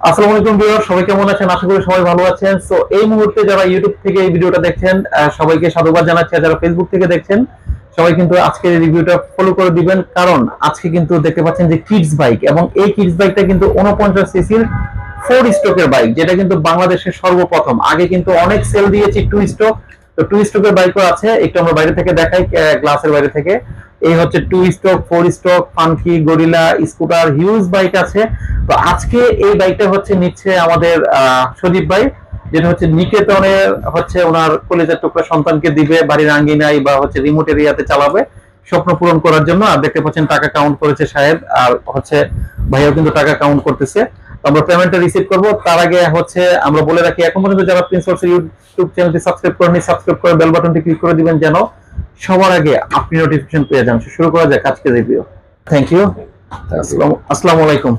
আসসালামু আলাইকুম ভিউয়ার, সবাই কেমন আছেন? আশা করি সবাই ভালো আছেন। সো এই মুহূর্তে যারা ইউটিউব থেকে এই ভিডিওটা দেখছেন সবাইকে সাধুবাদ জানাচ্ছি। আর যারা ফেসবুক থেকে দেখছেন সবাই কিন্তু আজকের এই রিভিউটা ফলো করে দিবেন, কারণ আজকে কিন্তু দেখতে পাচ্ছেন যে কিডস বাইক, এবং এই কিডস বাইকটা কিন্তু 49 সিসির 4 স্ট্রোকের বাইক, যেটা কিন্তু বাংলাদেশের সর্বপ্রথম। আগে কিন্তু অনেক সেল দিয়েছি 2 স্ট্রোক, তো 2 স্ট্রোকের বাইকও আছে। একটু আমরা বাইরে থেকে দেখাই, গ্লাসের বাইরে থেকে। এই হচ্ছে 2 stroke, 4 stroke, funky, gorilla, scooter, huge bike আছে। তো আজকে এই বাইকটা হচ্ছে নিচ্ছে আমাদের সজীব ভাই, যেটা হচ্ছে নিকেতনের হচ্ছে ওনার কলেজের টুকরা সন্তানকে দিবে, বাড়ির আঙ্গিনায় বা হচ্ছে রিমোট এরিয়াতে চালাবে স্বপ্ন পূরণ করার জন্য। আর দেখতে পাচ্ছেন টাকা কাউন্ট করেছে সাহেব, আর হচ্ছে ভাইও কিন্তু টাকা কাউন্ট করতেছে। তো আমরা পেমেন্টটা রিসিভ করব। তার আগে হচ্ছে আমরা বলে রাখি, এখন পর্যন্ত যারা প্রিন্স সোর্সের ইউটিউব চ্যানেলটি সাবস্ক্রাইব করেননি, সাবস্ক্রাইব করে বেল বাটনটি ক্লিক করে দিবেন যেন সবার আগে আপনি নোটিফিকেশন পেয়ে যান। শুরু করা যাক আজকের রিভিউ। Thank you. আসসালামু আলাইকুম,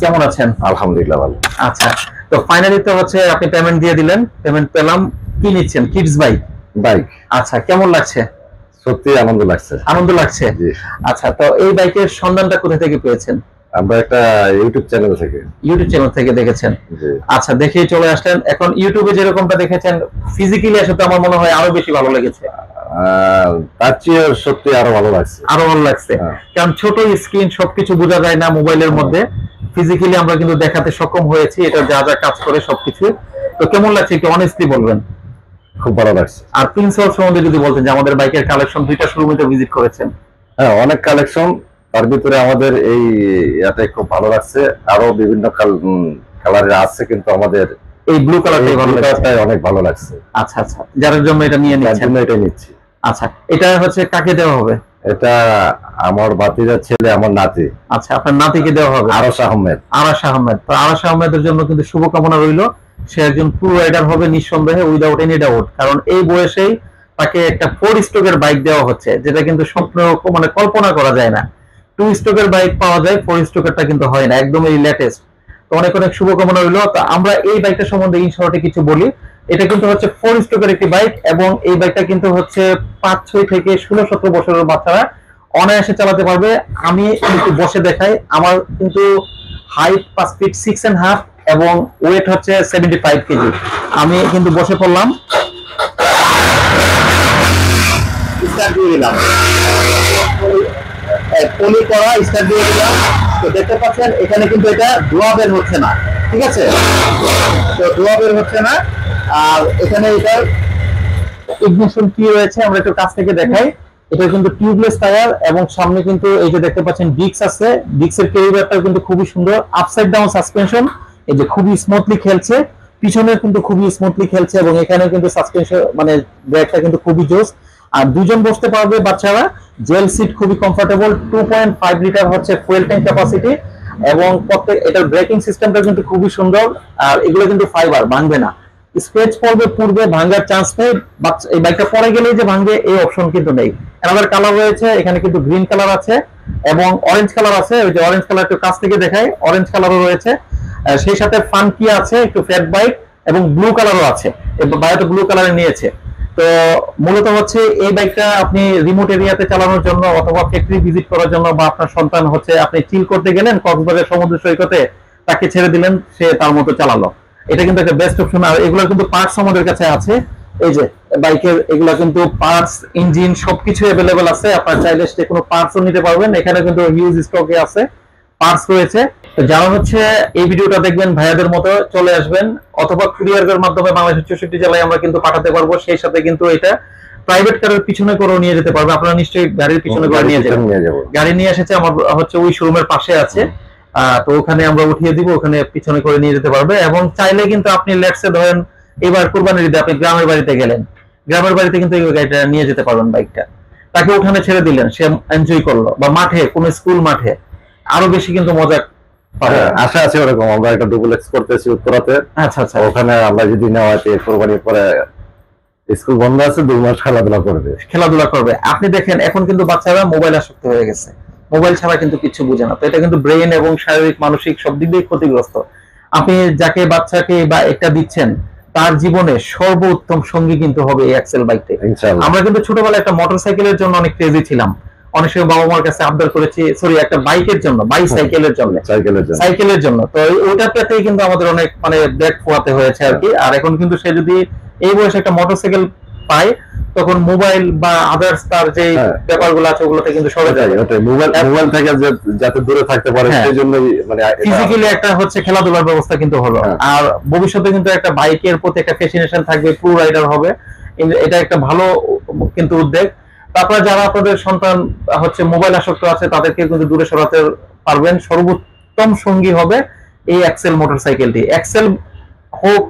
কেমন আছেন? আলহামদুলিল্লাহ ভালো। আচ্ছা, তো ফাইনালি তো হচ্ছে আপনি পেমেন্ট দিয়ে দিলেন, পেমেন্ট পেলাম। কি নিচ্ছেন? Kids bike. বাইক। আচ্ছা, কেমন লাগছে? সত্যি আনন্দ লাগছে। আনন্দ লাগছে। আচ্ছা, তো এই বাইকের সন্ধানটা কোথা থেকে পেয়েছেন? আমরা একটা ইউটিউব চ্যানেল থেকে। ইউটিউব চ্যানেল থেকে দেখেছেন? আচ্ছা, দেখেই চলে আসলেন। এখন ইউটিউবে যেরকমটা দেখেছেন, ফিজিক্যালি আসলে আমার মনে হয় আরো বেশি ভালো লেগেছে। তার চেয়ে সত্যি আরো ভালো লাগছে। আরো ভালো লাগছে, কারণ ছোট স্ক্রিন, সবকিছু বোঝা যায় না মোবাইলের মধ্যে। ফিজিক্যালি আমরা কিন্তু দেখাতে সক্ষম হয়েছি এটা যা যা কাজ করে সবকিছু। তো কেমন লাগছে একটু অনেস্টলি বলবেন। খুব ভালো লাগছে। আর প্রিন্স সোর্স সম্বন্ধে যদি বলতেন, যে আমাদের বাইকের কালেকশন, দুইটা শোরুমে তো ভিজিট করেছেন। হ্যাঁ, অনেক কালেকশন, তার ভিতরে আমাদের এই ইয়াটাই খুব ভালো লাগছে। আরো বিভিন্ন কালারের আছে, কিন্তু আমাদের এই ব্লু কালারটাই ভালো লাগছে। অনেক ভালো লাগছে। আচ্ছা আচ্ছা, যার জন্য এটা নিয়ে নিচ্ছেন? এটা নিচ্ছি। আচ্ছা, এটা হচ্ছে কাকে দেওয়া হবে? এটা আমার ভাতিজার ছেলে, আমার নাতি। আচ্ছা, আপনার নাতিকে দেওয়া হবে। আরশ আহমেদ। আরশ আহমেদ। তো আরশ আহমেদের জন্য কিন্তু শুভকামনা রইল। সে একজন প্রো রাইডার হবে নিঃসন্দেহে, উইদাউট এনি ডাউট। কারণ এই বয়সেই তাকে একটা 4 স্ট্রোকের বাইক দেওয়া হচ্ছে, যেটা কিন্তু স্বপ্ন মানে কল্পনা করা যায় না। 2 স্ট্রোকের বাইক পাওয়া যায়, 4 স্ট্রোকেরটা কিন্তু হয় না, একদমই লেটেস্ট। তো অনেক অনেক শুভকামনা রইল। তো আমরা এই বাইকটা সম্বন্ধে ইনশর্টে কিছু বলি। এটা কিন্তু হচ্ছে 4 স্ট্রোকের একটি বাইক, এবং এই বাইকটা কিন্তু হচ্ছে 5-6 থেকে 16-17 বছরের বাচ্চারা অনায়াসে চালাতে পারবে। আমি কিন্তু বসে দেখাই, আমার কিন্তু হাইট 5 ফিট 6.5 এবং ওয়েট হচ্ছে 75 কেজি। আমি কিন্তু বসে পড়লাম, স্টার্ট দিয়ে দিলাম, পলি করা স্টার্ট দিয়ে দিলাম। তো দেখতে পাচ্ছেন এখানে কিন্তু এটা ধোঁয়া বের হচ্ছে না, ঠিক আছে? তো ধোঁয়া বের হচ্ছে না। আর এখানে এটার ইগনিশন কি রয়েছে আমরা একটু কাছ থেকে দেখাই। এটা কিন্তু টিউবলেস টায়ার, এবং সামনে কিন্তু এই যে দেখতে পাচ্ছেন ডিস্ক আছে। ডিস্কের ক্যারিবারটাও কিন্তু খুবই সুন্দর, আপসাইড ডাউন সাসপেনশন, এই যে খুবই স্মুথলি খেলছে। পিছনে কিন্তু খুবই স্মুথলি খেলছে, এবং এখানে কিন্তু সাসপেনশন মানে ব্রেকটা কিন্তু খুবই জোস। আর দুজন বসতে পারবে বাচ্চারা। জেল সিট, খুবই কমফোর্টেবল। 2.5 লিটার হচ্ছে ফুয়েল ট্যাঙ্ক ক্যাপাসিটি, এবং প্রত্যেক এটার ব্রেকিং সিস্টেমটা কিন্তু খুবই সুন্দর। আর এগুলো কিন্তু ফাইবার, ভাঙবে না। স্ক্র্যাচ পড়বে, পূর্বে ভাঙার চান্স নেই। এই বাইকটা পরে গেলেই যে ভাঙবে এই অপশন কিন্তু নেই। আমাদের কালার রয়েছে, এখানে কিন্তু গ্রিন কালার আছে এবং অরেঞ্জ কালার আছে। ওই যে অরেঞ্জ কালার একটু কাছ থেকে দেখাই, অরেঞ্জ কালারও রয়েছে। সেই সাথে ফানকি আছে, একটু ফ্যাট বাইক, এবং ব্লু কালারও আছে। বাইকটা ব্লু কালারে নিয়েছে। তো মূলত হচ্ছে এই বাইকটা আপনি রিমোট এরিয়াতে চালানোর জন্য, অথবা ফ্যাক্টরি ভিজিট করার জন্য, বা আপনার সন্তান হচ্ছে আপনি চিল করতে গেলেন কক্সবাজার সমুদ্র সৈকতে, তাকে ছেড়ে দিলেন, সে তার মতো চালালো। এটা কিন্তু একটা বেস্ট অপশন। আর এগুলো কিন্তু পার্টস আমাদের কাছে আছে। এই যে বাইকের এগুলা কিন্তু পার্টস, ইঞ্জিন সবকিছু অ্যাভেলেবেল আছে। আপনারা চাইলে যে কোনো পার্টসও নিতে পারবেন। এখানে কিন্তু হিউজ স্টকে আছে, পার্টস রয়েছে। তো যারা হচ্ছে এই ভিডিওটা দেখবেন, ভাইয়াদের মতো চলে আসবেন, অথবা কুরিয়ারের মাধ্যমে বাংলাদেশের 64 জেলায় আমরা কিন্তু পাঠাতে পারবো। সেই সাথে কিন্তু এটা প্রাইভেট কারের পিছনে করেও নিয়ে যেতে পারবে। আপনারা নিশ্চয়ই গাড়ির পিছনে করে নিয়ে যাবেন। গাড়ি নিয়ে এসেছে আমার হচ্ছে ওই শোরুমের পাশে আছে। তো ওখানে আমরা উঠিয়ে দিব, ওখানে পিছনে করে নিয়ে যেতে পারবে। এবং চাইলে কিন্তু আপনি লেটসে ধরেন এবার কুরবানির ঈদে আপনি গ্রামের বাড়িতে গেলেন, গ্রামের বাড়িতে কিন্তু এই গাড়িটা নিয়ে যেতে পারবেন। বাইকটা তাকে উঠানে ছেড়ে দিলেন, সে এনজয় করলো, বা মাঠে কোনো স্কুল মাঠে আরো বেশি কিন্তু মজা পাবে। আশা আছে ওরকম। আমরা একটা ডুপ্লেক্স করতেছি উত্তরাতে। আচ্ছা আচ্ছা, ওখানে আমরা যদি নেওয়া হয়, কোরবানির পরে স্কুল বন্ধ আছে, 2 মাস খেলাধুলা করবে। আপনি দেখেন এখন কিন্তু বাচ্চারা মোবাইল আসক্ত হয়ে গেছে, মোবাইল ছাড়া কিন্তু কিছু বুঝে না। তো এটা কিন্তু ব্রেন এবং শারীরিক মানসিক সব দিক দিয়ে ক্ষতিগ্রস্ত। আপনি যাকে বাচ্চাকে বা একটা দিচ্ছেন, তার জীবনে সর্বোত্তম সঙ্গী কিন্তু হবে এই এক্সেল বাইকটা। আমরা কিন্তু ছোটবেলায় একটা মোটরসাইকেলের জন্য অনেক ক্রেজি ছিলাম। অনেক সময় বাবা মার কাছে আবদার করেছি, সরি একটা বাইকের জন্য, বাইসাইকেলের জন্য, সাইকেলের জন্য, তো ওইটাতে কিন্তু আমাদের অনেক মানে ব্যাক পোয়াতে হয়েছে আর কি। আর এখন কিন্তু সে যদি এই বয়সে একটা মোটরসাইকেল পায়, তখন মোবাইল বা আদার্স তার যে ব্যাপারগুলো আছে ওগুলোতে কিন্তু সরে যায়। মোবাইল থেকে যাতে দূরে থাকতে পারে সেই জন্যই মানে ফিজিক্যালি একটা হচ্ছে খেলাধুলার ব্যবস্থা কিন্তু হলো। আর ভবিষ্যতে কিন্তু একটা বাইকের প্রতি একটা ফ্যাসিনেশন থাকবে, প্রো রাইডার হবে, এটা একটা ভালো কিন্তু উদ্যোগ। তারপরে যারা আপনাদের সন্তান হচ্ছে মোবাইল আসক্ত আছে তাদেরকে কিন্তু দূরে সরাতে পারবেন। সর্বোত্তম সঙ্গী হবে এই এক্সেল মোটরসাইকেলটি। এক্সেল হোক,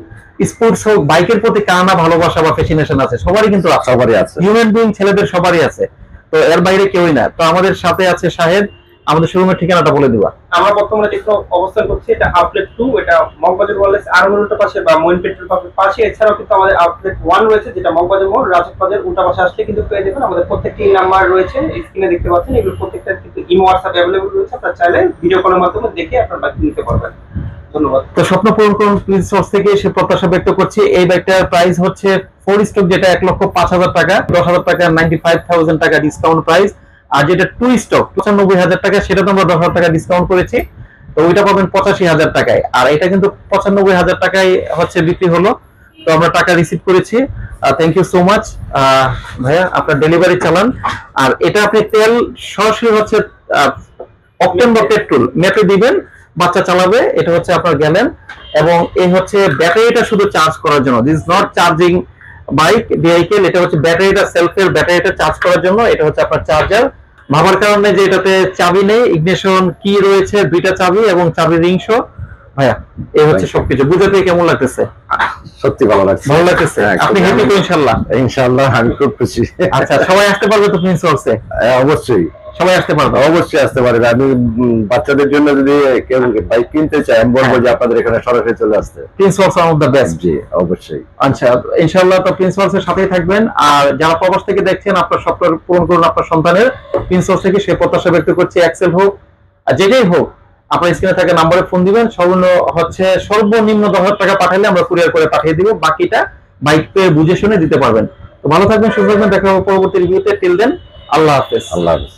স্পোর্টস হোক, বাইকের প্রতি কানা ভালোবাসা বা ফ্যাসিনেশন আছে সবারই কিন্তু আছে, সবারই আছে, হিউম্যান বিং ছেলেদের সবারই আছে, তো এর বাইরে কেউই না। তো আমাদের সাথে আছে শাহেদ, আমাদের শোরুমের ঠিকানাটা বলে দিবা। আমরা বর্তমানে যেখানে অবস্থান করছি এটা আউটলেট 2, এটা মগবাজার ওয়ারলেস আরঙের উল্টা পাশে বা মইন পেট্রোল পাম্পের পাশে। এছাড়াও কিন্তু আমাদের আউটলেট 1 রয়েছে যেটা মগবাজার মোড়, রাজবাজার উল্টা পাশে আসলে কিন্তু পেয়ে যাবেন। আমাদের প্রত্যেকটি নাম্বার রয়েছে, স্ক্রিনে দেখতে পাচ্ছেন, এগুলো প্রত্যেকটা কিন্তু ইমো হোয়াটসঅ্যাপ অ্যাভেলেবল রয়েছে, আপনারা চাইলে ভিডিও কলের মাধ্যমে দেখে আপনার বাইক নিতে পারবেন। ধন্যবাদ। তো স্বপ্ন পূরণ করুন প্রিন্স সোর্স থেকে সে প্রত্যাশা ব্যক্ত করছি। এই বাইকটার প্রাইস হচ্ছে 4 স্টক, যেটা 1,05,000 টাকা, 10,000 টাকা 95,000 টাকা ডিসকাউন্ট প্রাইস। আর যেটা 2 স্টক 95,000 টাকা, সেটা তো আমরা 10,000 টাকা ডিসকাউন্ট করেছি, তো ওইটা পাবেন 85,000 টাকায়। আর এটা কিন্তু 95,000 টাকায় হচ্ছে বিক্রি হলো, তো আমরা টাকা রিসিভ করেছি। থ্যাংক ইউ সো মাচ ভাইয়া, আপনার ডেলিভারি চালান। আর এটা আপনি তেল সরাসরি হচ্ছে অকটেন বা পেট্রোল মেপে দিবেন, বাচ্চা চালাবে, এটা হচ্ছে আপনার গেলেন। এবং এই হচ্ছে ব্যাটারিটা শুধু চার্জ করার জন্য, this not charging bike vehicle, এটা হচ্ছে ব্যাটারিটা, সেলফের ব্যাটারিটা চার্জ করার জন্য, এটা হচ্ছে আপনার চার্জার। ভাবার কারণে যে এটাতে চাবি নেই, ইগনিশন কি রয়েছে 2টা চাবি এবং চাবি রিং সহ। ভাইয়া এই হচ্ছে সবকিছু, বুঝাতে কেমন লাগতেছে? সত্যি ভালো লাগছে, ভালো লাগতেছে, আপনি হ্যাপি তো? ইনশাআল্লাহ ইনশাআল্লাহ আমি খুব খুশি। আচ্ছা, সবাই আসতে পারবে তো প্রিন্স সোর্সে? অবশ্যই সবাই আসতে পারবে, অবশ্যই আসতে পারবে। আমি বাচ্চাদের জন্য যদি কেউ বাইক কিনতে চায় আমি বলবো যে আপনাদের এখানে সরাসরি চলে আসতে। Prince source on the best. জি অবশ্যই। আচ্ছা, ইনশাআল্লাহ তো প্রিন্স সোর্সের সাথেই থাকবেন। আর যারা প্রবাস থেকে দেখছেন, আপনার স্বপ্ন পূরণ করুন আপনার সন্তানের, প্রিন্স সোর্স থেকে সে প্রত্যাশা ব্যক্ত করছি। এক্সেল হোক আর যেটাই হোক, আপনার স্ক্রিনে থাকা নম্বরে ফোন দিবেন, সর্বনিম্ন 10,000 টাকা পাঠালে আমরা কুরিয়ার করে পাঠিয়ে দিব, বাকিটা বাইক পেয়ে বুঝে শুনে দিতে পারবেন। তো ভালো থাকবেন, সুস্থ থাকবেন, দেখা হবে পরবর্তী রিভিউতে। টিল দেন, আল্লাহ হাফেজ। আল্লাহ হাফেজ।